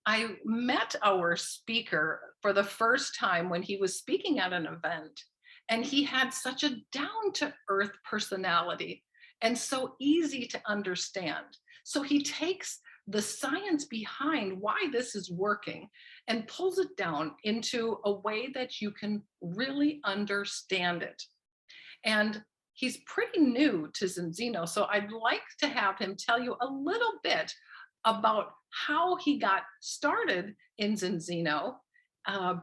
I met our speaker for the first time when he was speaking at an event, and he had such a down to earth personality and so easy to understand. So he takes the science behind why this is working and pulls it down into a way that you can really understand it. And he's pretty new to Zinzino. So I'd like to have him tell you a little bit about how he got started in Zinzino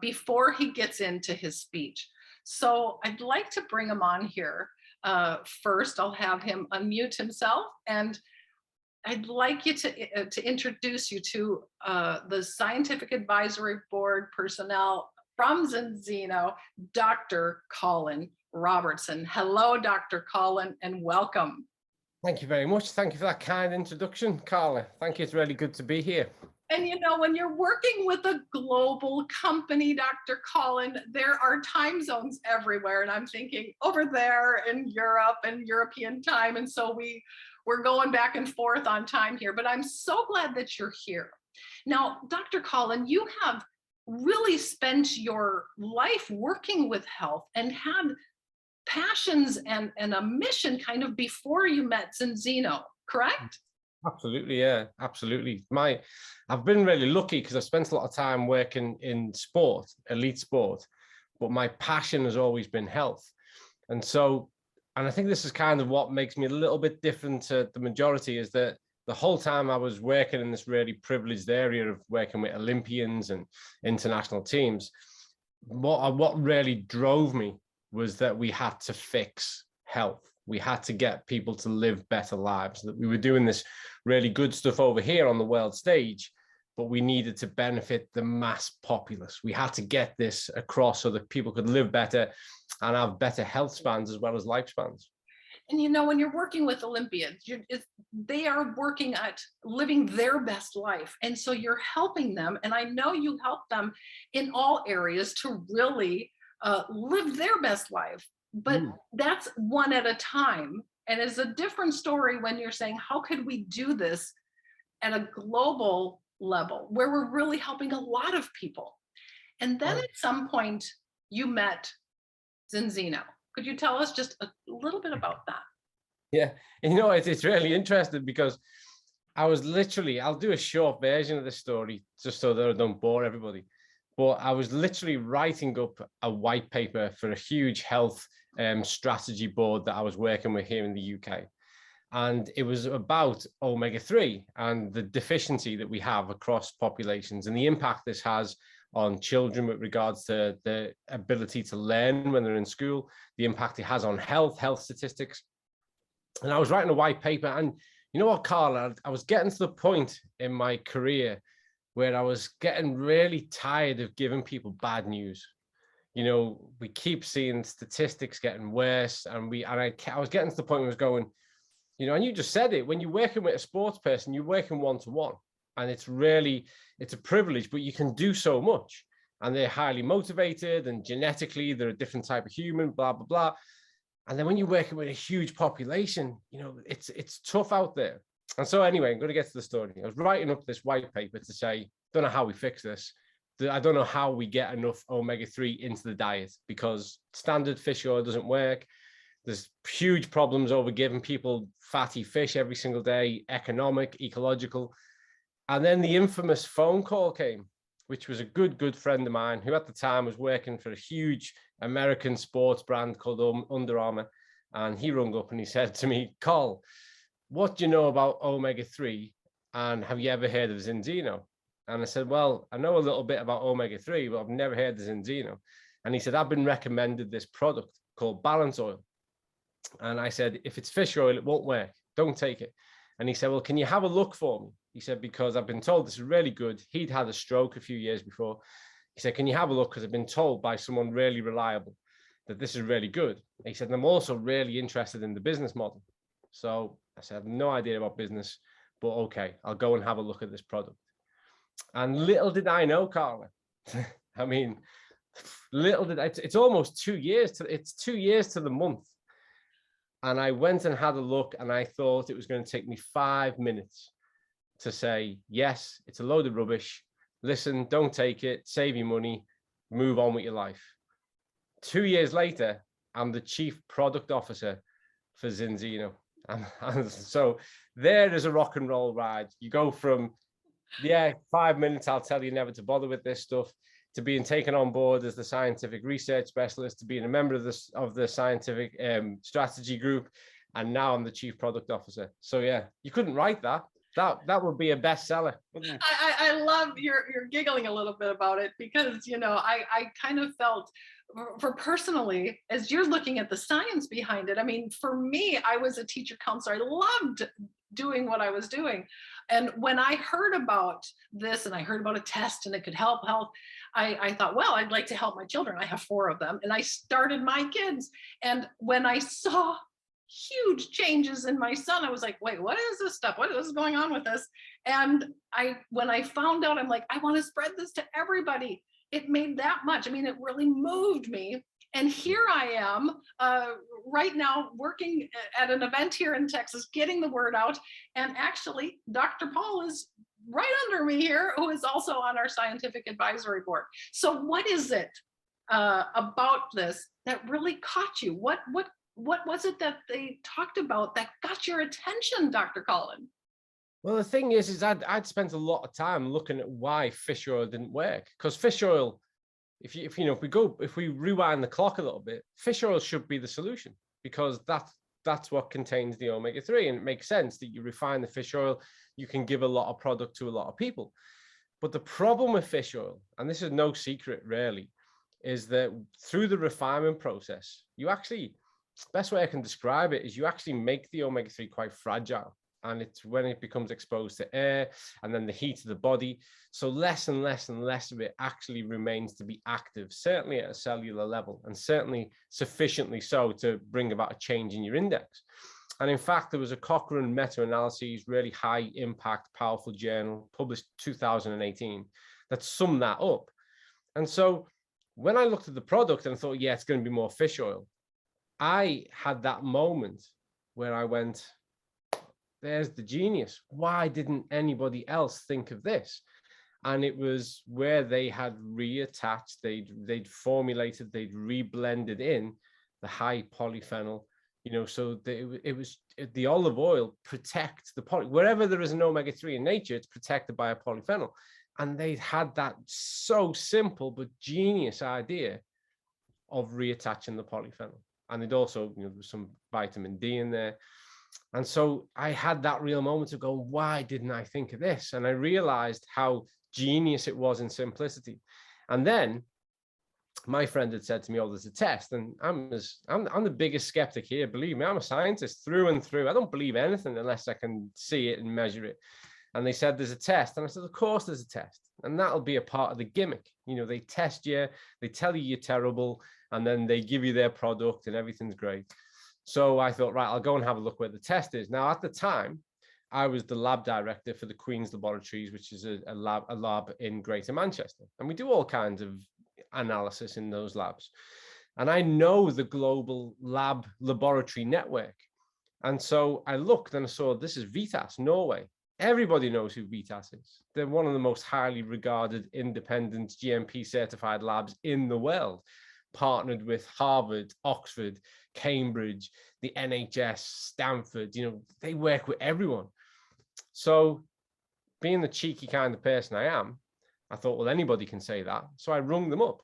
before he gets into his speech. So I'd like to bring him on here. First, I'll have him unmute himself, and I'd like you to introduce you to the Scientific Advisory Board personnel from Zinzino, Dr. Colin Robertson. Hello, Dr. Colin, and welcome. Thank you very much. Thank you for that kind introduction, Carla. Thank you. It's really good to be here. And you know, when you're working with a global company, Dr. Colin, there are time zones everywhere. And I'm thinking over there in Europe and European time. And so we're going back and forth on time here, but I'm so glad that you're here. Now, Dr. Colin, you have really spent your life working with health and had passions and a mission kind of before you met Zenzino, correct? Absolutely, yeah, absolutely. I've been really lucky because I've spent a lot of time working in sport, elite sport, but my passion has always been health. And I think this is kind of what makes me a little bit different to the majority, is that the whole time I was working in this really privileged area of working with Olympians and international teams, what really drove me was that we had to fix health. We had to get people to live better lives, that we were doing this really good stuff over here on the world stage, but we needed to benefit the mass populace. We had to get this across so that people could live better and have better health spans as well as lifespans. And you know, when you're working with Olympians, they are working at living their best life. And so you're helping them. And I know you help them in all areas to really live their best life. But that's one at a time. And it's a different story when you're saying, how could we do this at a global level where we're really helping a lot of people? And then at some point you met Zenzino. Could you tell us just a little bit about that? Yeah, and you know, it's really interesting because I was I'll do a short version of the story just so that I don't bore everybody. But I was literally writing up a white paper for a huge health strategy board that I was working with here in the UK. And it was about omega-3 and the deficiency that we have across populations and the impact this has on children with regards to the ability to learn when they're in school, the impact it has on health statistics. And I was writing a white paper, and you know what, Carla, I was getting to the point in my career where I was getting really tired of giving people bad news. You know, we keep seeing statistics getting worse, and I was getting to the point where I was going, you know, and you just said it, when you're working with a sports person, you're working one-to-one, and it's a privilege, but you can do so much, and they're highly motivated, and genetically they're a different type of human, blah, blah, blah. And then when you're working with a huge population, you know, it's tough out there. And so anyway, I'm going to get to the story. I was writing up this white paper to say, don't know how we fix this. I don't know how we get enough omega-3 into the diet, because standard fish oil doesn't work. There's huge problems over giving people fatty fish every single day, economic, ecological. And then the infamous phone call came, which was a good friend of mine who at the time was working for a huge American sports brand called Under Armour. And he rung up and he said to me, Col, what do you know about omega-3? And have you ever heard of Zenzino? And I said, well, I know a little bit about omega-3, but I've never heard of Zenzino. And he said, I've been recommended this product called balance oil. And I said, if it's fish oil, it won't work. Don't take it. And he said, well, can you have a look for me? He said, because I've been told this is really good. He'd had a stroke a few years before. He said, can you have a look? Because I've been told by someone really reliable that this is really good. He said, and I'm also really interested in the business model. So I said, I have no idea about business, but okay, I'll go and have a look at this product. And little did I know, Carla. I mean, it's almost 2 years it's 2 years to the month. And I went and had a look, and I thought it was going to take me 5 minutes to say, yes, it's a load of rubbish. listen, don't take it, save your money, move on with your life. 2 years later, I'm the chief product officer for Zinzino. And so there is a rock and roll ride. You go from, 5 minutes, I'll tell you never to bother with this stuff, to being taken on board as the scientific research specialist, to being a member of the scientific strategy group. And now I'm the chief product officer. So yeah, you couldn't write that. That would be a bestseller. I love you're giggling a little bit about it, because I kind of felt, for personally, as you're looking at the science behind it. I mean, for me, I was a teacher counselor. I loved doing what I was doing. And when I heard about this, and I heard about a test and it could help health, I thought, well, I'd like to help my children. I have 4 of them, and I started my kids. And when I saw huge changes in my son, I was like, wait, what is this stuff? What is going on with this? And when I found out, I'm like, I want to spread this to everybody. It made that much. I mean, it really moved me. And here I am right now working at an event here in Texas, getting the word out. And actually, Dr. Paul is right under me here, who is also on our scientific advisory board. So what is it about this that really caught you? What was it that they talked about that got your attention, Dr. Colin? Well, the thing is I'd spent a lot of time looking at why fish oil didn't work. Because fish oil, if we rewind the clock a little bit, fish oil should be the solution, because that's what contains the omega-3, and it makes sense that you refine the fish oil, you can give a lot of product to a lot of people. But the problem with fish oil, and this is no secret really, is that through the refinement process, best way I can describe it is you actually make the omega-3 quite fragile. And it's when it becomes exposed to air and then the heat of the body. So less and less and less of it actually remains to be active, certainly at a cellular level, and certainly sufficiently so to bring about a change in your index. And in fact, there was a Cochrane meta-analysis, really high impact, powerful journal, published 2018, that summed that up. And so when I looked at the product and I thought, yeah, it's going to be more fish oil, I had that moment where I went, there's the genius. Why didn't anybody else think of this? And it was where they had reattached, they'd formulated, they'd reblended in the high polyphenol, so it was the olive oil protects the wherever there is an omega-3 in nature, it's protected by a polyphenol. And they'd had that so simple but genius idea of reattaching the polyphenol. And it also, there was some vitamin D in there. And so I had that real moment of going, why didn't I think of this? And I realized how genius it was in simplicity. And then my friend had said to me, oh, there's a test. And I'm the biggest skeptic here. Believe me, I'm a scientist through and through. I don't believe anything unless I can see it and measure it. And they said, there's a test. And I said, of course there's a test. And that'll be a part of the gimmick. They test you, they tell you you're terrible, and then they give you their product and everything's great. So I thought, right, I'll go and have a look where the test is. Now, at the time, I was the lab director for the Queen's Laboratories, which is a lab in Greater Manchester. And we do all kinds of analysis in those labs. And I know the global laboratory network. And so I looked and I saw, this is Vitas, Norway. Everybody knows who Vitas is. They're one of the most highly regarded independent GMP certified labs in the world, partnered with Harvard, Oxford, Cambridge, the NHS, Stanford. They work with everyone. So being the cheeky kind of person I am, I thought, well, anybody can say that. So I rung them up.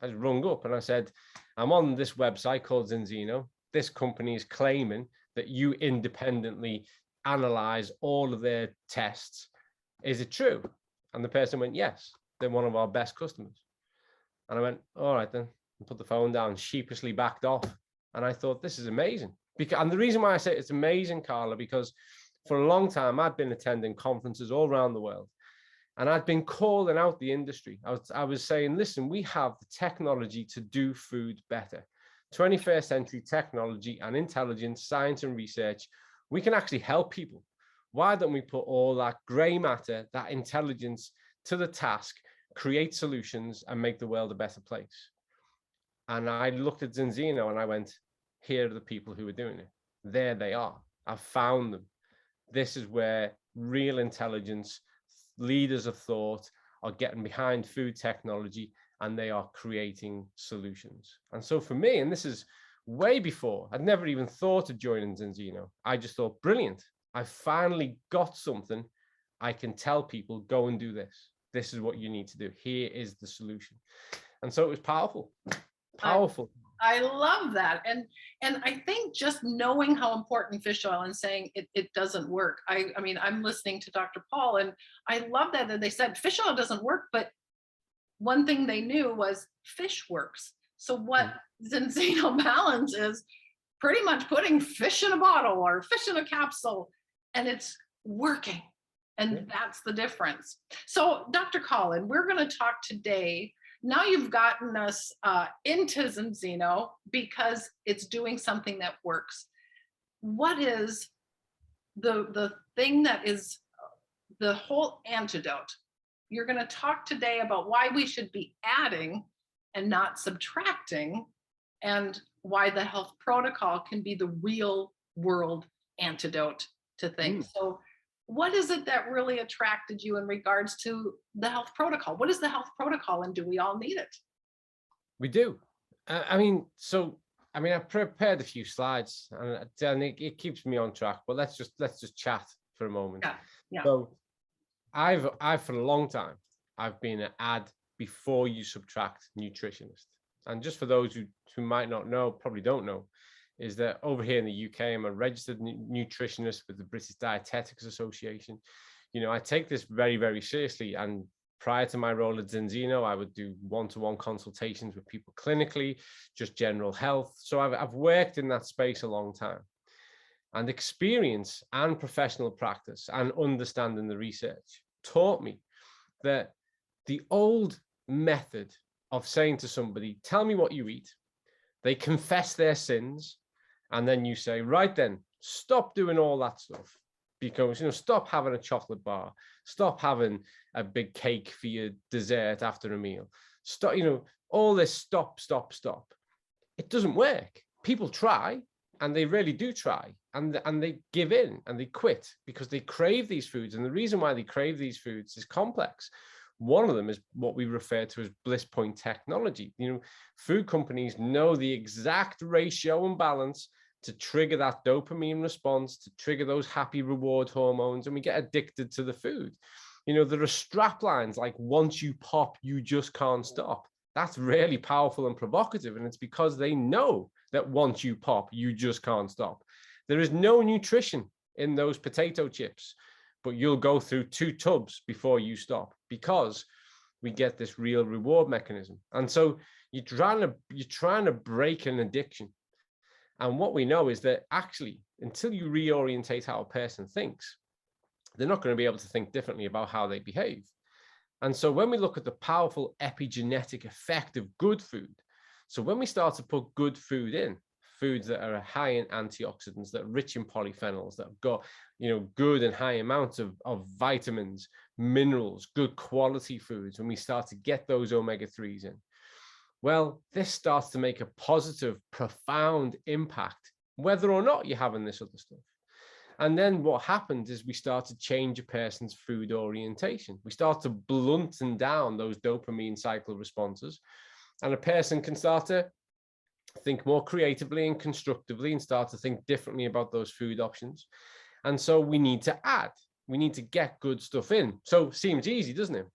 I just rung up and I said, I'm on this website called Zinzino. This company is claiming that you independently analyze all of their tests. Is it true? And the person went, yes, they're one of our best customers. And I went, all right then, and put the phone down, sheepishly backed off. And I thought, this is amazing. And the reason why I say it's amazing, Carla, because for a long time, I've been attending conferences all around the world. And I'd been calling out the industry. I was saying, listen, we have the technology to do food better. 21st century technology and intelligence, science and research, we can actually help people. Why don't we put all that gray matter, that intelligence to the task, create solutions and make the world a better place? And I looked at Zenzino and I went, here are the people who are doing it. There they are. I've found them. This is where real intelligence, leaders of thought, are getting behind food technology and they are creating solutions. And so for me, and this is way before, I'd never even thought of joining Zinzino. I just thought, brilliant. I finally got something I can tell people, go and do this. This is what you need to do. Here is the solution. And so it was powerful, powerful. I love that. And I think just knowing how important fish oil and saying it doesn't work. I mean, I'm listening to Dr. Paul, and I love that they said fish oil doesn't work, but one thing they knew was fish works. So what Zenzino balance is pretty much putting fish in a bottle or fish in a capsule, and it's working. And that's the difference. So Dr. Colin, we're going to talk today. Now you've gotten us into Zinzino because it's doing something that works. What is the thing that is the whole antidote? You're going to talk today about why we should be adding and not subtracting, and why the health protocol can be the real world antidote to things. So what is it that really attracted you in regards to the health protocol? What is the health protocol, and do we all need it? We do. I mean, I prepared a few slides, and it keeps me on track. But let's just chat for a moment. Yeah. So, I've for a long time, I've been an add before you subtract nutritionist. And just for those who might not know, probably don't know, is that over here in the UK, I'm a registered nutritionist with the British Dietetics Association. You know, I take this very, very seriously. And prior to my role at Zenzino, I would do one-to-one consultations with people clinically, just general health. So I've worked in that space a long time. And experience and professional practice and understanding the research taught me that the old method of saying to somebody, tell me what you eat, they confess their sins, and then you say, right then, stop doing all that stuff, because, you know, stop having a chocolate bar, stop having a big cake for your dessert after a meal, stop, you know, all this stop. It doesn't work. People try, and they really do try, and they give in and they quit because they crave these foods. And the reason why they crave these foods is complex. One of them is what we refer to as bliss point technology. You know, food companies know the exact ratio and balance to trigger that dopamine response, to trigger those happy reward hormones, and we get addicted to the food. You know, there are strap lines like, once you pop, you just can't stop. That's really powerful and provocative, and it's because they know that once you pop, you just can't stop. There is no nutrition in those potato chips, but you'll go through 2 tubs before you stop, because we get this real reward mechanism. And so you're trying to break an addiction. And what we know is that actually, until you reorientate how a person thinks, they're not going to be able to think differently about how they behave. And so when we look at the powerful epigenetic effect of good food, so when we start to put good food in, foods that are high in antioxidants, that are rich in polyphenols, that have got, you know, good and high amounts of vitamins, minerals, good quality foods, when we start to get those omega-3s in, well, this starts to make a positive, profound impact, whether or not you're having this other stuff. And then what happens is we start to change a person's food orientation. We start to blunten down those dopamine cycle responses, and a person can start to think more creatively and constructively and start to think differently about those food options. And so we need to add, we need to get good stuff in. So it seems easy, doesn't it?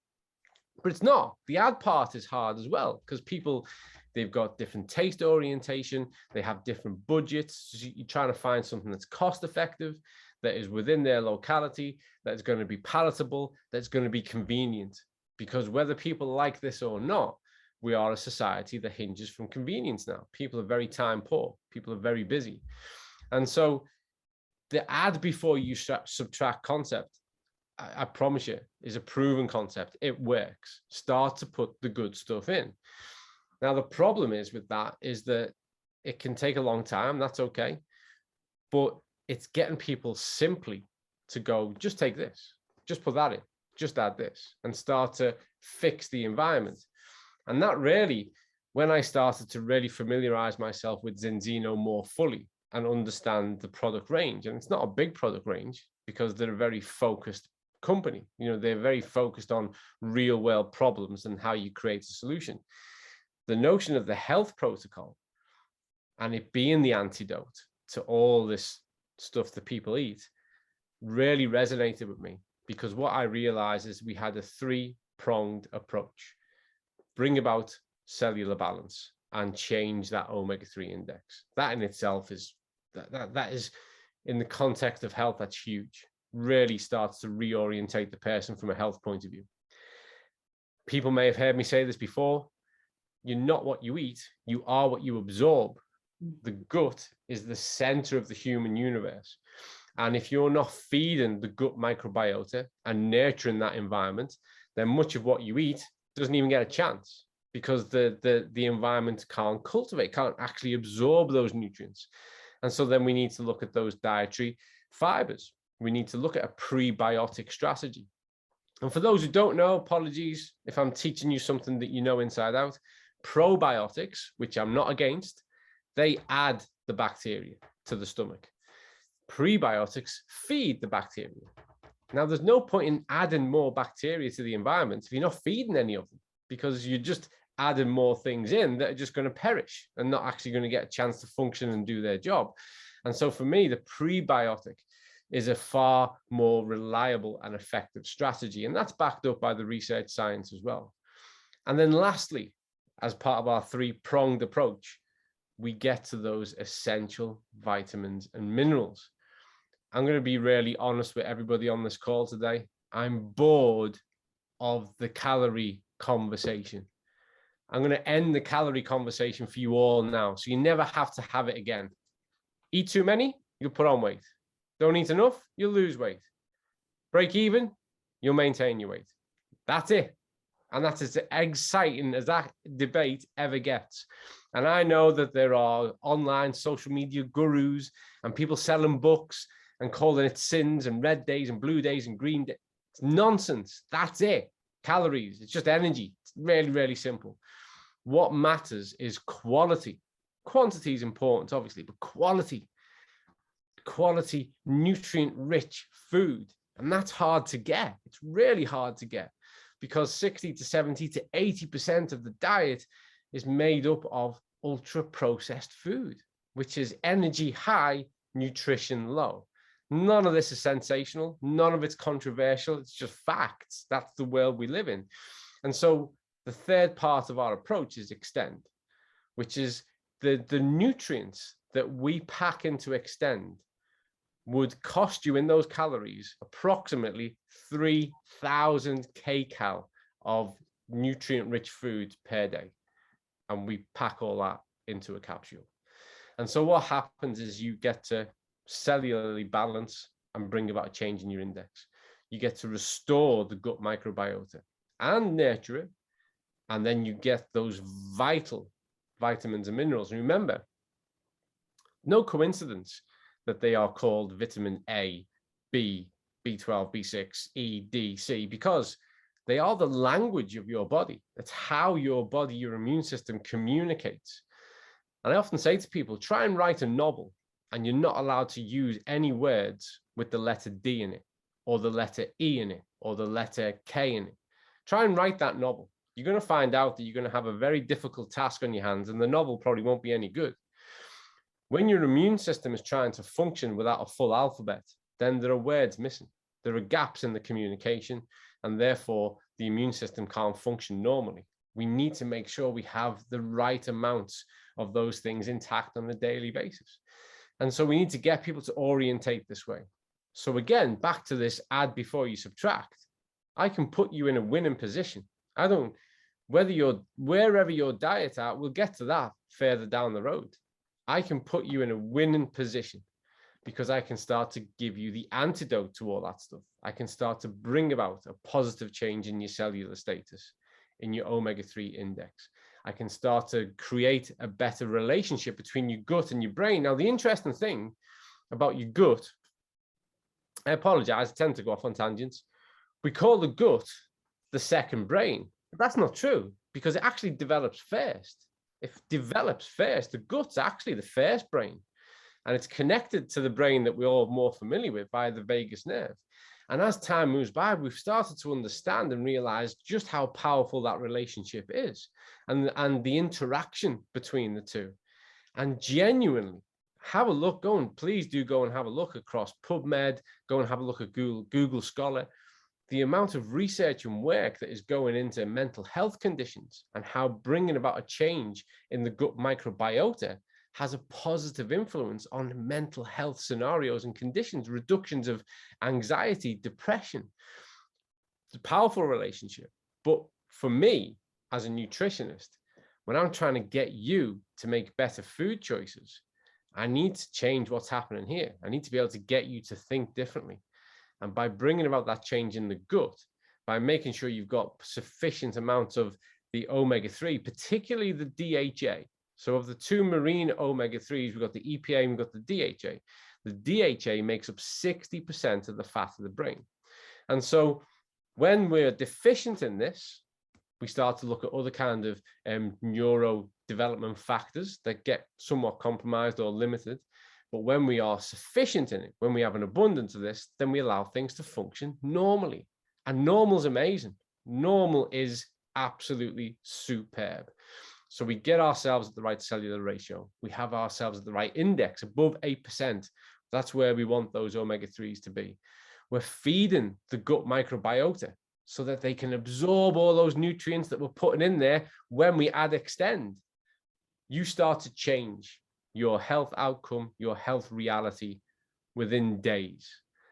But it's not. The add part is hard as well, because people, they've got different taste orientation, they have different budgets. So you're trying to find something that's cost effective, that is within their locality, that's going to be palatable, that's going to be convenient. Because whether people like this or not, we are a society that hinges from convenience now. People are very time poor. People are very busy. And so the add before you subtract concept, I promise you, is a proven concept. It works. Start to put the good stuff in. Now, the problem is with that is that it can take a long time. That's okay. But it's getting people simply to go, just take this, just put that in, just add this, and start to fix the environment. And that really, when I started to really familiarize myself with Zenzino more fully and understand the product range, and it's not a big product range because they're a very focused company. You know, they're very focused on real world problems and how you create a solution. The notion of the health protocol and it being the antidote to all this stuff that people eat really resonated with me, because what I realized is we had a three-pronged approach: bring about cellular balance and change that omega-3 index. That in itself is that is, in the context of health, that's huge. Really starts to reorientate the person from a health point of view. People may have heard me say this before: you're not what you eat, you are what you absorb. The gut is the center of the human universe. And if you're not feeding the gut microbiota and nurturing that environment, then much of what you eat doesn't even get a chance, because the environment can't cultivate, can't actually absorb those nutrients. And so then we need to look at those dietary fibers. We need to look at a prebiotic strategy. And for those who don't know, apologies if I'm teaching you something that you know inside out. Probiotics, which I'm not against, they add the bacteria to the stomach. Prebiotics feed the bacteria. Now, there's no point in adding more bacteria to the environment if you're not feeding any of them, because you're just adding more things in that are just going to perish and not actually going to get a chance to function and do their job. And so for me, the prebiotic is a far more reliable and effective strategy. And that's backed up by the research science as well. And then lastly, as part of our three-pronged approach, we get to those essential vitamins and minerals. I'm going to be really honest with everybody on this call today. I'm bored of the calorie conversation. I'm going to end the calorie conversation for you all now, so you never have to have it again. Eat too many, you'll put on weight. Don't eat enough, you'll lose weight. Break even, you'll maintain your weight. That's it. And that's as exciting as that debate ever gets. And I know that there are online social media gurus and people selling books and calling it sins and red days and blue days and green days. It's nonsense. That's it. Calories. It's just energy. It's really, really simple. What matters is quality. Quantity is important, obviously, but quality, nutrient-rich food. And that's hard to get. It's really hard to get, because 60 to 70 to 80% of the diet is made up of ultra-processed food, which is energy high, nutrition low. None of this is sensational. None of it's controversial. It's just facts. That's the world we live in. And so the third part of our approach is extend, which is the nutrients that we pack into extend would cost you in those calories approximately 3,000 kcal of nutrient-rich food per day. And we pack all that into a capsule. And so what happens is you get to cellularly balance and bring about a change in your index. You get to restore the gut microbiota and nurture it. And then you get those vital vitamins and minerals. And remember, no coincidence that they are called vitamin A, B, B12, B6, E, D, C, because they are the language of your body. That's how your body, your immune system communicates. And I often say to people, try and write a novel, and you're not allowed to use any words with the letter D in it, or the letter E in it, or the letter K in it. Try and write that novel. You're going to find out that you're going to have a very difficult task on your hands, and the novel probably won't be any good. When your immune system is trying to function without a full alphabet, then there are words missing. There are gaps in the communication, and therefore the immune system can't function normally. We need to make sure we have the right amounts of those things intact on a daily basis. And so we need to get people to orientate this way. So again, back to this add before you subtract. I can put you in a winning position. Wherever your diet at, we'll get to that further down the road. I can put you in a winning position because I can start to give you the antidote to all that stuff. I can start to bring about a positive change in your cellular status, in your omega-3 index. I can start to create a better relationship between your gut and your brain. Now, the interesting thing about your gut, I apologize, I tend to go off on tangents. We call the gut the second brain. But that's not true, because it actually develops first. It develops first. The gut's actually the first brain, and it's connected to the brain that we're all more familiar with via the vagus nerve. And as time moves by, we've started to understand and realize just how powerful that relationship is, and the interaction between the two. And genuinely have a look, please do go and have a look across PubMed, go and have a look at Google Scholar, the amount of research and work that is going into mental health conditions and how bringing about a change in the gut microbiota has a positive influence on mental health scenarios and conditions, reductions of anxiety, depression. It's a powerful relationship. But for me, as a nutritionist, when I'm trying to get you to make better food choices, I need to change what's happening here. I need to be able to get you to think differently. And by bringing about that change in the gut, by making sure you've got sufficient amounts of the omega-3, particularly the DHA. So of the two marine omega-3s, we've got the EPA and we've got the DHA. The DHA makes up 60% of the fat of the brain. And so when we're deficient in this, we start to look at other kind of neurodevelopment factors that get somewhat compromised or limited. But when we are sufficient in it, when we have an abundance of this, then we allow things to function normally. And normal's amazing. Normal is absolutely superb. So we get ourselves at the right cellular ratio. We have ourselves at the right index, above 8%. That's where we want those omega-3s to be. We're feeding the gut microbiota so that they can absorb all those nutrients that we're putting in there when we add extend. You start to change your health outcome, your health reality within days.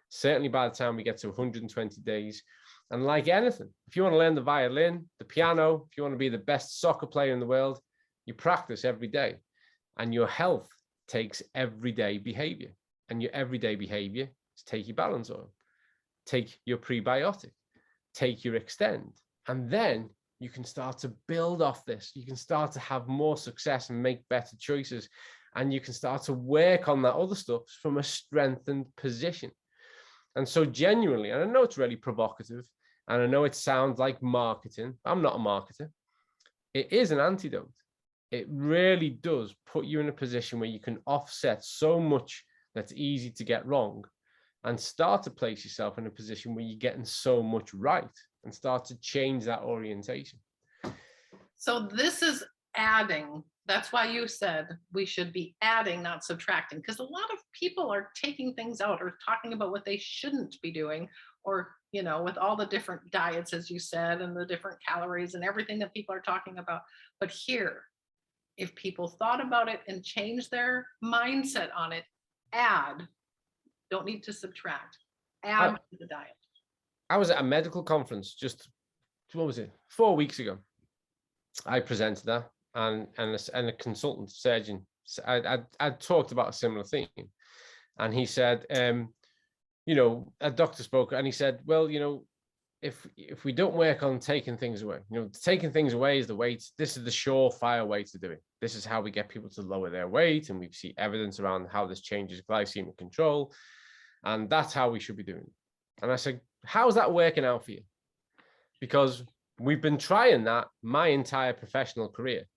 Certainly by the time we get to 120 days. And like anything, if you want to learn the violin, the piano, if you want to be the best soccer player in the world, you practice every day. And your health takes everyday behavior. And your everyday behavior is take your balance oil, take your prebiotic, take your extend. And then you can start to build off this. You can start to have more success and make better choices. And you can start to work on that other stuff from a strengthened position. And so genuinely, and I know it's really provocative, and I know it sounds like marketing. I'm not a marketer. It is an antidote. It really does put you in a position where you can offset so much that's easy to get wrong and start to place yourself in a position where you're getting so much right and start to change that orientation. So this is adding. That's why you said we should be adding, not subtracting, because a lot of people are taking things out or talking about what they shouldn't be doing, or, you know, with all the different diets, as you said, and the different calories and everything that people are talking about. But here, if people thought about it and changed their mindset on it, add, don't need to subtract, add to the diet. I was at a medical conference just, what was it, 4 weeks ago. I presented that. And a consultant surgeon, I talked about a similar thing, and he said, you know, a doctor spoke, and he said, well, you know, if we don't work on taking things away, you know, taking things away is the way. This is the surefire way to do it. This is how we get people to lower their weight, and we see evidence around how this changes glycemic control, and that's how we should be doing it. And I said, how's that working out for you? Because we've been trying that my entire professional career.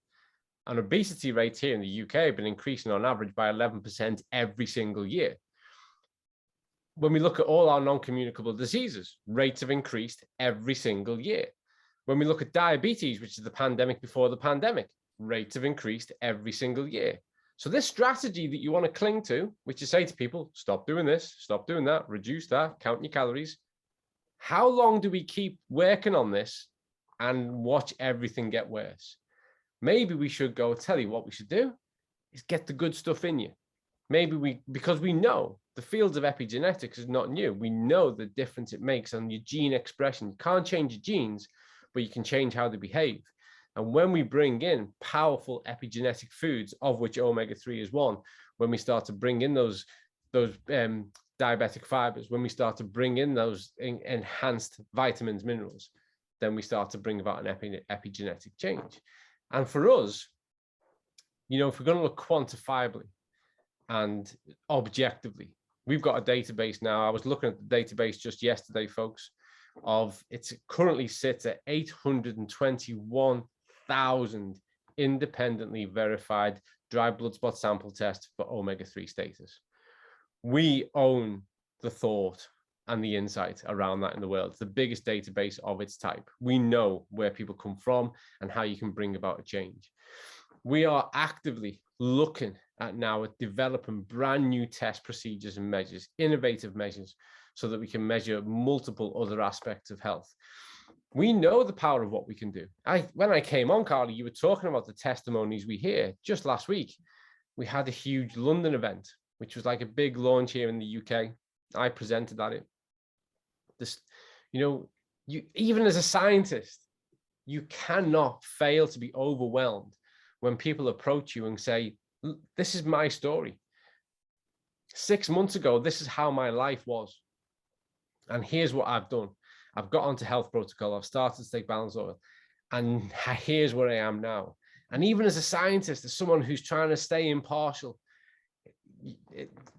And obesity rates here in the UK have been increasing on average by 11% every single year. When we look at all our non-communicable diseases, rates have increased every single year. When we look at diabetes, which is the pandemic before the pandemic, rates have increased every single year. So this strategy that you want to cling to, which is say to people, stop doing this, stop doing that, reduce that, count your calories. How long do we keep working on this and watch everything get worse? Maybe we should go, tell you what we should do is get the good stuff in you. Maybe because we know the fields of epigenetics is not new. We know the difference it makes on your gene expression. You can't change your genes, but you can change how they behave. And when we bring in powerful epigenetic foods, of which omega-3 is one, when we start to bring in those diabetic fibers, when we start to bring in those enhanced vitamins, minerals, then we start to bring about an epigenetic change. And for us, you know, if we're going to look quantifiably and objectively, we've got a database now. I was looking at the database just yesterday, folks, it currently sits at 821,000 independently verified dry blood spot sample tests for omega-3 status. We own the thought and the insight around that in the world. It's the biggest database of its type. We know where people come from and how you can bring about a change. We are actively looking at now at developing brand new test procedures and measures, innovative measures, so that we can measure multiple other aspects of health. We know the power of what we can do. When I came on, Carly, you were talking about the testimonies we hear. Just last week, we had a huge London event, which was like a big launch here in the UK. I presented at it. This, you even as a scientist, you cannot fail to be overwhelmed when people approach you and say, this is my story. 6 months ago, this is how my life was. And here's what I've done. I've got onto health protocol. I've started to take balance oil. And here's where I am now. And even as a scientist, as someone who's trying to stay impartial,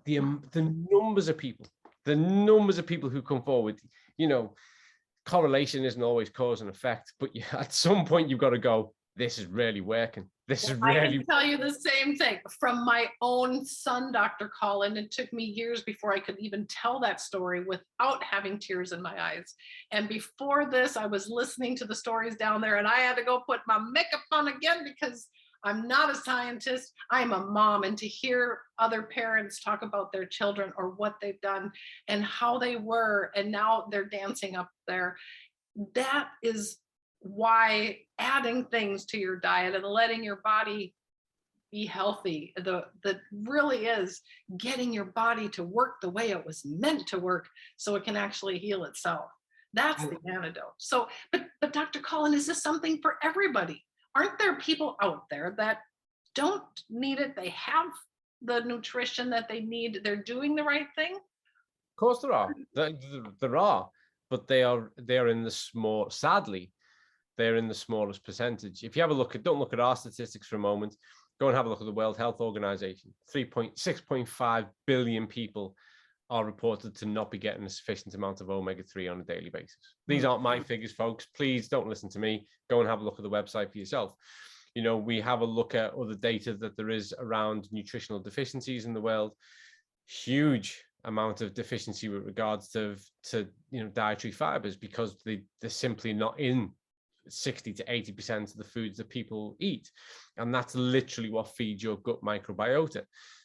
the numbers of people who come forward, correlation isn't always cause and effect, but at some point you've got to go, this is really working. This is really. I can tell you the same thing from my own son, Dr. Colin. It took me years before I could even tell that story without having tears in my eyes. And before this, I was listening to the stories down there, and I had to go put my makeup on again because I'm not a scientist. I'm a mom. And to hear other parents talk about their children or what they've done and how they were, and now they're dancing up there, that is why adding things to your diet and letting your body be healthy, that really is getting your body to work the way it was meant to work so it can actually heal itself. That's the antidote. So, but Dr. Colin, is this something for everybody? Aren't there people out there that don't need it? They have the nutrition that they need. They're doing the right thing. Of course there are. There are, but they are in the small, sadly, they're in the smallest percentage. If you have a look don't look at our statistics for a moment, go and have a look at the World Health Organization. 6.5 billion people are reported to not be getting a sufficient amount of omega-3 on a daily basis. These aren't my figures, folks. Please don't listen to me. Go and have a look at the website for yourself. We have a look at other data that there is around nutritional deficiencies in the world. Huge amount of deficiency with regards to dietary fibers, because they're simply not in 60 to 80% of the foods that people eat. And that's literally what feeds your gut microbiota.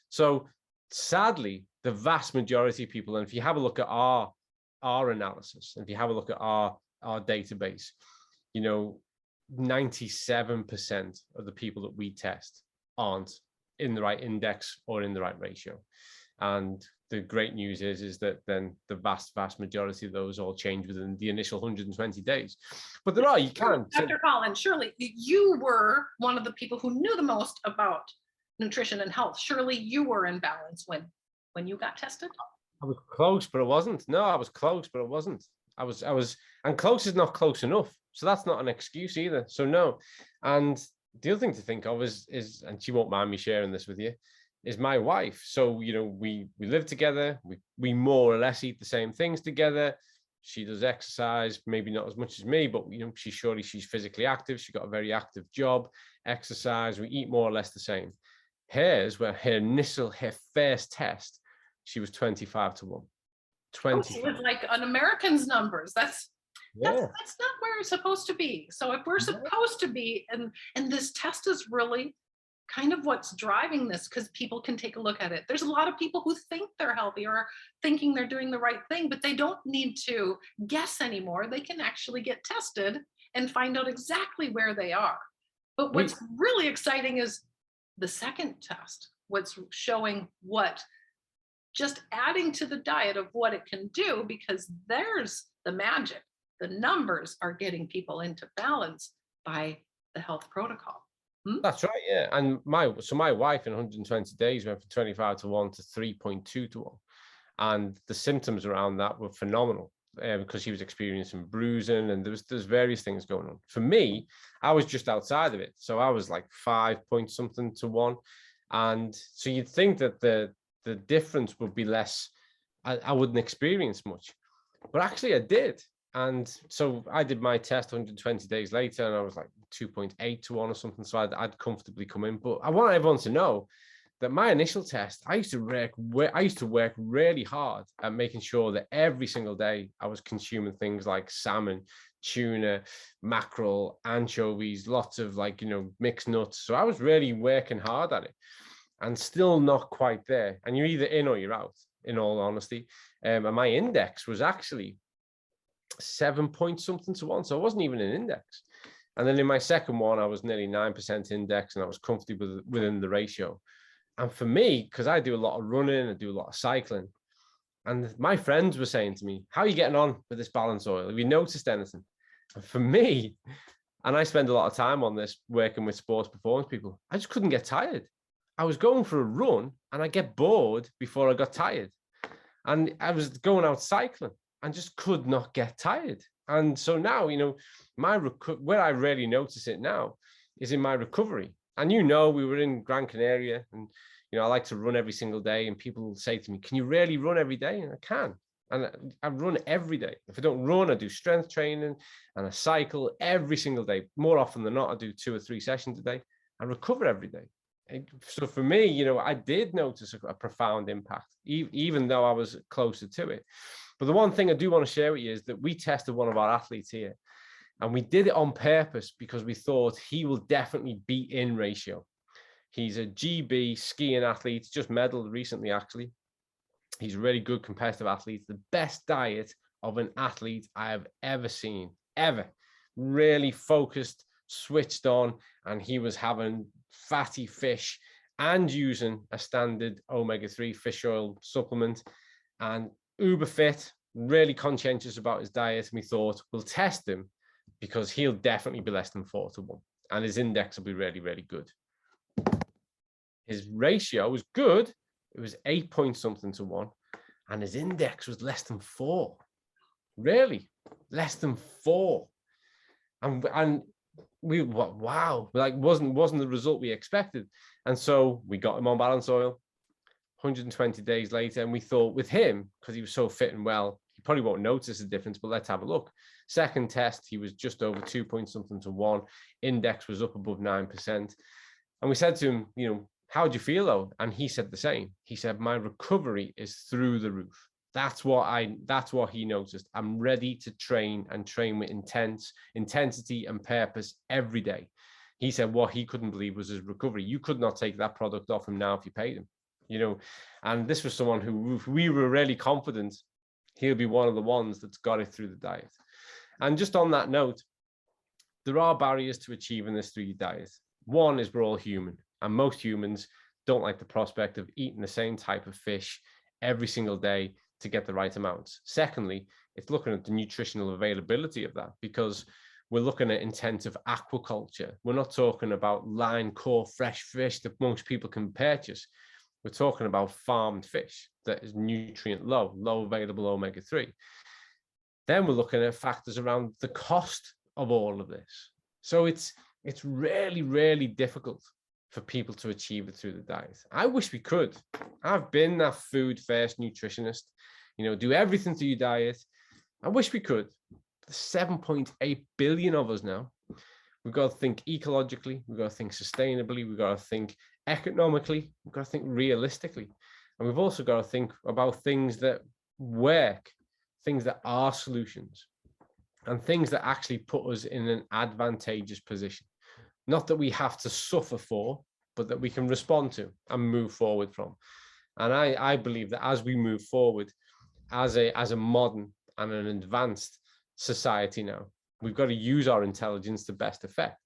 So sadly, the vast majority of people, and if you have a look at our analysis, and if you have a look at our database, 97% of the people that we test aren't in the right index or in the right ratio. And the great news is that then the vast majority of those all change within the initial 120 days. But there are, you can. Dr. Colin, surely you were one of the people who knew the most about nutrition and health. Surely you were in balance when you got tested? I was close, but it wasn't. No, I was close, but it wasn't. I was, and close is not close enough. So that's not an excuse either. So no. And the other thing to think of is, and she won't mind me sharing this with you, is my wife. So, we live together. We more or less eat the same things together. She does exercise, maybe not as much as me, but she's physically active. She got a very active job, exercise. We eat more or less the same. Hers, where her first test, she was 25 to 1. 25. She was like an American's numbers. That's not where we're supposed to be. So if we're supposed to be, and this test is really kind of what's driving this, because people can take a look at it. There's a lot of people who think they're healthy or thinking they're doing the right thing, but they don't need to guess anymore. They can actually get tested and find out exactly where they are. But what's really exciting is the second test, what's showing what just adding to the diet of what it can do, because there's the magic. The numbers are getting people into balance by the health protocol. That's right, yeah. And my wife in 120 days went from 25 to 1 to 3.2 to 1. And the symptoms around that were phenomenal, because she was experiencing bruising, and there's various things going on. For me, I was just outside of it. So I was like 5 point something to 1. And so you'd think that the difference would be less. I wouldn't experience much, but actually I did. And so I did my test 120 days later, and I was like 2.8 to 1 or something. So I'd comfortably come in. But I want everyone to know that my initial test, I used to work really hard at making sure that every single day I was consuming things like salmon, tuna, mackerel, anchovies, lots of like, mixed nuts. So I was really working hard at it, and still not quite there. And you're either in or you're out, in all honesty. And my index was actually 7 point something to 1. So I wasn't even an index. And then in my second one, I was nearly 9% index, and I was comfortable within the ratio. And for me, because I do a lot of running, I do a lot of cycling, and my friends were saying to me, how are you getting on with this balance oil? Have you noticed anything? And for me, and I spend a lot of time on this working with sports performance people, I just couldn't get tired. I was going for a run and I get bored before I got tired. And I was going out cycling and just could not get tired. And so now, where I really notice it now is in my recovery. And we were in Gran Canaria, and I like to run every single day. And people say to me, "Can you really run every day?" And I can, and I run every day. If I don't run, I do strength training and I cycle every single day. More often than not, I do 2 or 3 sessions a day. I recover every day. So for me, I did notice a profound impact, even though I was closer to it. But the one thing I do want to share with you is that we tested one of our athletes here, and we did it on purpose because we thought he will definitely be in ratio. He's a GB skiing athlete, just medaled recently, actually. He's a really good competitive athlete, the best diet of an athlete I have ever seen, ever. Really focused, switched on, and he was having fatty fish and using a standard omega-3 fish oil supplement, and uber fit, really conscientious about his diet. And we thought, we'll test him because he'll definitely be less than 4 to 1, and his index will be really, really good. His ratio was good. It was 8 point something to 1, and his index was less than 4. Really, less than 4. And we, wow, like wasn't the result we expected. And so we got him on balance oil 120 days later, and we thought with him, because he was so fit and well, he probably won't notice the difference, but let's have a look. Second test, he was just over 2 point something to 1. Index was up above 9%. And we said to him, how do you feel though? And he said the same. He said, my recovery is through the roof. That's what he noticed. I'm ready to train with intensity and purpose every day. He said what he couldn't believe was his recovery. You could not take that product off him now if you paid him, and this was someone who we were really confident he'll be one of the ones that's got it through the diet. And just on that note, there are barriers to achieving this through your diet. One is we're all human, and most humans don't like the prospect of eating the same type of fish every single day to get the right amounts. Secondly, it's looking at the nutritional availability of that, because we're looking at intensive aquaculture. We're not talking about line caught fresh fish that most people can purchase. We're talking about farmed fish that is nutrient low available omega-3. Then we're looking at factors around the cost of all of this. So it's really, really difficult for people to achieve it through the diet. I wish we could. I've been that food first nutritionist, do everything through your diet. I wish we could. There's 7.8 billion of us now. We've got to think ecologically. We've got to think sustainably. We've got to think economically. We've got to think realistically. And we've also got to think about things that work, things that are solutions, and things that actually put us in an advantageous position. Not that we have to suffer for, but that we can respond to and move forward from. And I believe that as we move forward as a modern and an advanced society now, we've got to use our intelligence to best effect.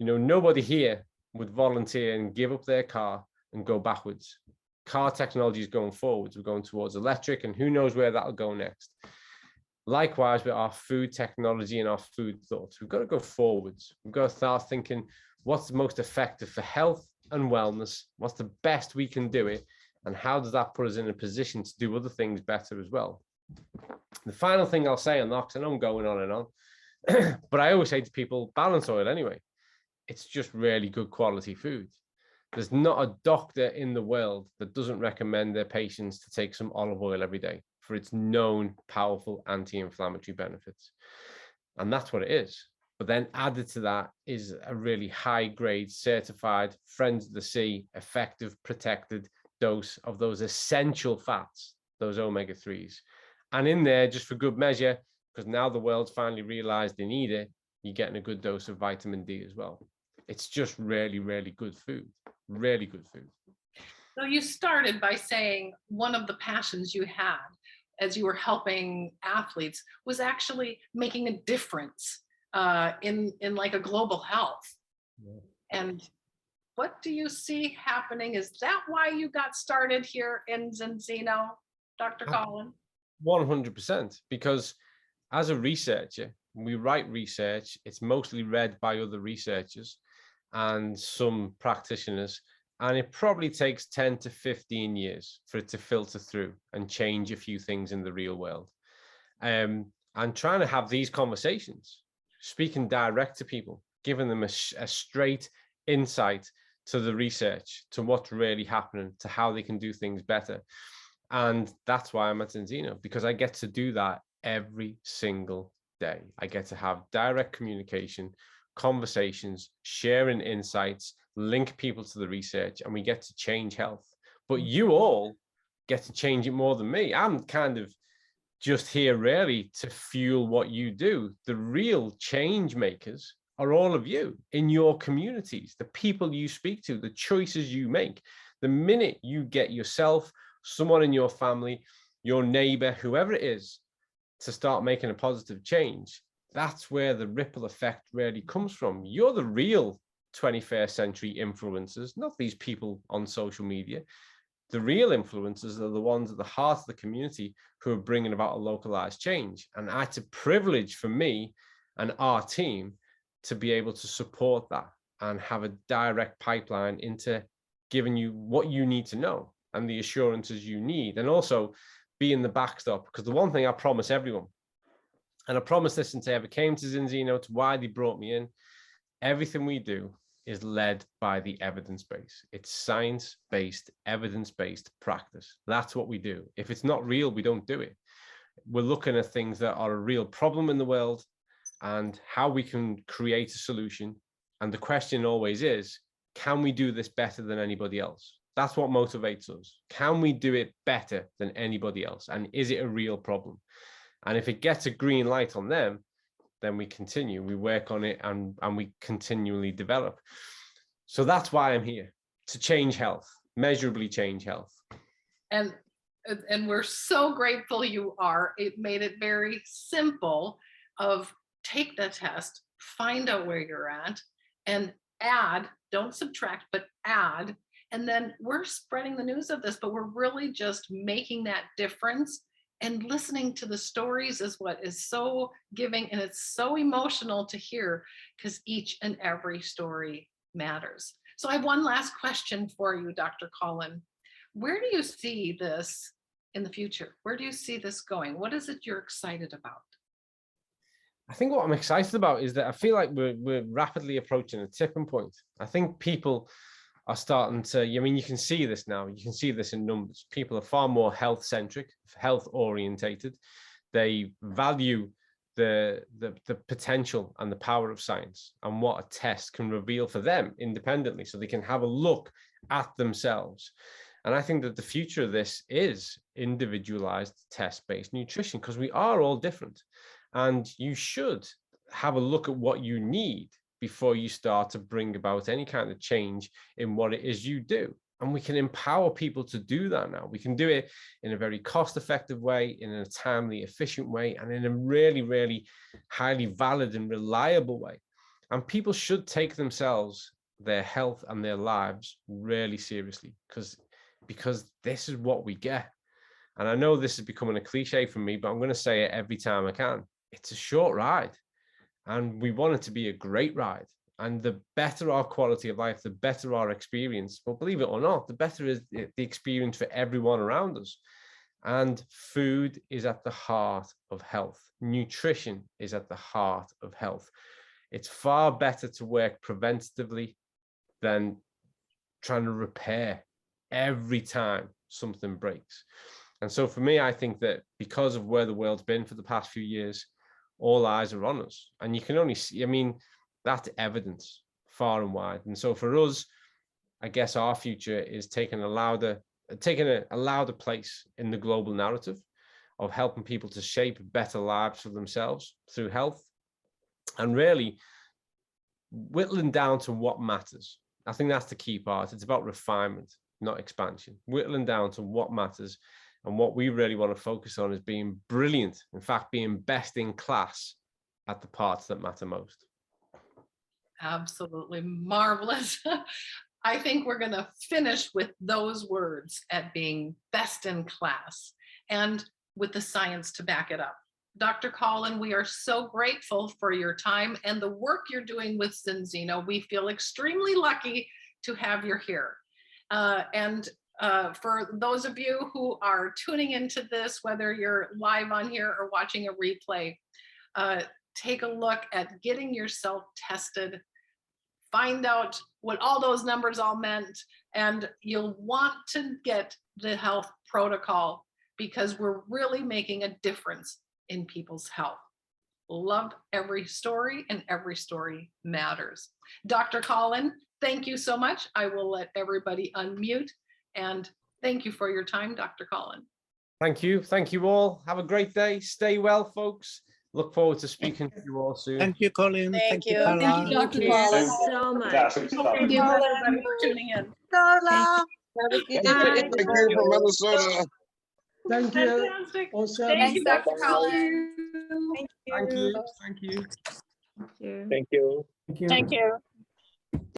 Nobody here would volunteer and give up their car and go backwards. Car technology is going forwards. We're going towards electric, and who knows where that'll go next. Likewise, with our food technology and our food thoughts, we've got to go forwards. We've got to start thinking what's the most effective for health and wellness, what's the best we can do it, and how does that put us in a position to do other things better as well. The final thing I'll say on that, because I know I'm going on and on, but I always say to people, balance oil anyway. It's just really good quality food. There's not a doctor in the world that doesn't recommend their patients to take some olive oil every day for its known powerful anti-inflammatory benefits. And that's what it is. But then added to that is a really high grade, certified, friends of the sea, effective, protected dose of those essential fats, those omega-3s. And in there, just for good measure, because now the world's finally realized they need it, you're getting a good dose of vitamin D as well. It's just really, really good food, really good food. So you started by saying one of the passions you had as you were helping athletes was actually making a difference in like a global health. Yeah. And what do you see happening? Is that why you got started here in Zinzino, Dr. Colin? 100%, because as a researcher, we write research. It's mostly read by other researchers and some practitioners. And it probably takes 10 to 15 years for it to filter through and change a few things in the real world. And trying to have these conversations, speaking direct to people, giving them a straight insight to the research, to what's really happening, to how they can do things better. And that's why I'm at Zenzino, because I get to do that every single day. I get to have direct communication, conversations, sharing insights, link people to the research, and we get to change health. But you all get to change it more than me. I'm kind of just here really to fuel what you do. The real change makers are all of you in your communities, the people you speak to, the choices you make. The minute you get yourself, someone in your family, your neighbor, whoever it is, to start making a positive change, that's where the ripple effect really comes from. You're the real 21st century influencers, not these people on social media. The real influencers are the ones at the heart of the community who are bringing about a localized change. And it's a privilege for me and our team to be able to support that and have a direct pipeline into giving you what you need to know and the assurances you need, and also being the backstop. Because the one thing I promise everyone, and I promise this since I ever came to Zinzino, to why they brought me in, everything we do is led by the evidence base. It's science-based, evidence-based practice. That's what we do. If it's not real, we don't do it. We're looking at things that are a real problem in the world and how we can create a solution. And the question always is, can we do this better than anybody else? That's what motivates us. Can we do it better than anybody else? And is it a real problem? And if it gets a green light on them, then we continue, we work on it, and we continually develop. So that's why I'm here, to change health, measurably change health. And we're so grateful you are. It made it very simple of take the test, find out where you're at, and add, don't subtract, but add. And then we're spreading the news of this, but we're really just making that difference. And listening to the stories is what is so giving, and it's so emotional to hear, because each and every story matters. So I have one last question for you, Dr. Colin. Where do you see this in the future? Where do you see this going? What is it you're excited about? I think what I'm excited about is that I feel like we're rapidly approaching a tipping point. I think people are starting to, I mean, you can see this now, you can see this in numbers. People are far more health-centric, health-orientated. They value the potential and the power of science and what a test can reveal for them independently, so they can have a look at themselves. And I think that the future of this is individualized test-based nutrition, because we are all different. And you should have a look at what you need before you start to bring about any kind of change in what it is you do. And we can empower people to do that now. We can do it in a very cost-effective way, in a timely, efficient way, and in a really, really highly valid and reliable way. And people should take themselves, their health and their lives really seriously, because this is what we get. And I know this is becoming a cliche for me, but I'm going to say it every time I can. It's a short ride. And we want it to be a great ride. And the better our quality of life, the better our experience. Well, believe it or not, the better is the experience for everyone around us. And food is at the heart of health. Nutrition is at the heart of health. It's far better to work preventatively than trying to repair every time something breaks. And so for me, I think that because of where the world's been for the past few years, all eyes are on us. And you can only see, I mean, that's evidence far and wide. And so for us, I guess our future is taking a louder place in the global narrative of helping people to shape better lives for themselves through health, and really whittling down to what matters. I think that's the key part. It's about refinement, not expansion. Whittling down to what matters. And what we really want to focus on is being brilliant, in fact, being best in class at the parts that matter most. Absolutely marvelous. I think we're going to finish with those words, at being best in class, and with the science to back it up. Dr. Colin, we are so grateful for your time and the work you're doing with Zinzino. We feel extremely lucky to have you here. For those of you who are tuning into this, whether you're live on here or watching a replay, take a look at getting yourself tested. Find out what all those numbers all meant, and you'll want to get the health protocol, because we're really making a difference in people's health. Love every story, and every story matters. Dr. Colin, thank you so much. I will let everybody unmute, and thank you for your time, Dr. Colin. Thank you. Thank you all. Have a great day. Stay well, folks. Look forward to speaking to you all soon. Thank you, Colin. Thank you. Carla. Thank you, Dr. Colin. So much. Thank you, everybody, for tuning in. Carla. Thank you from Minnesota. Thank you. Fantastic. Awesome. Thank you, Dr. Thank Colin. you. Thank you. Thank you. Thank you. Thank you. Thank you.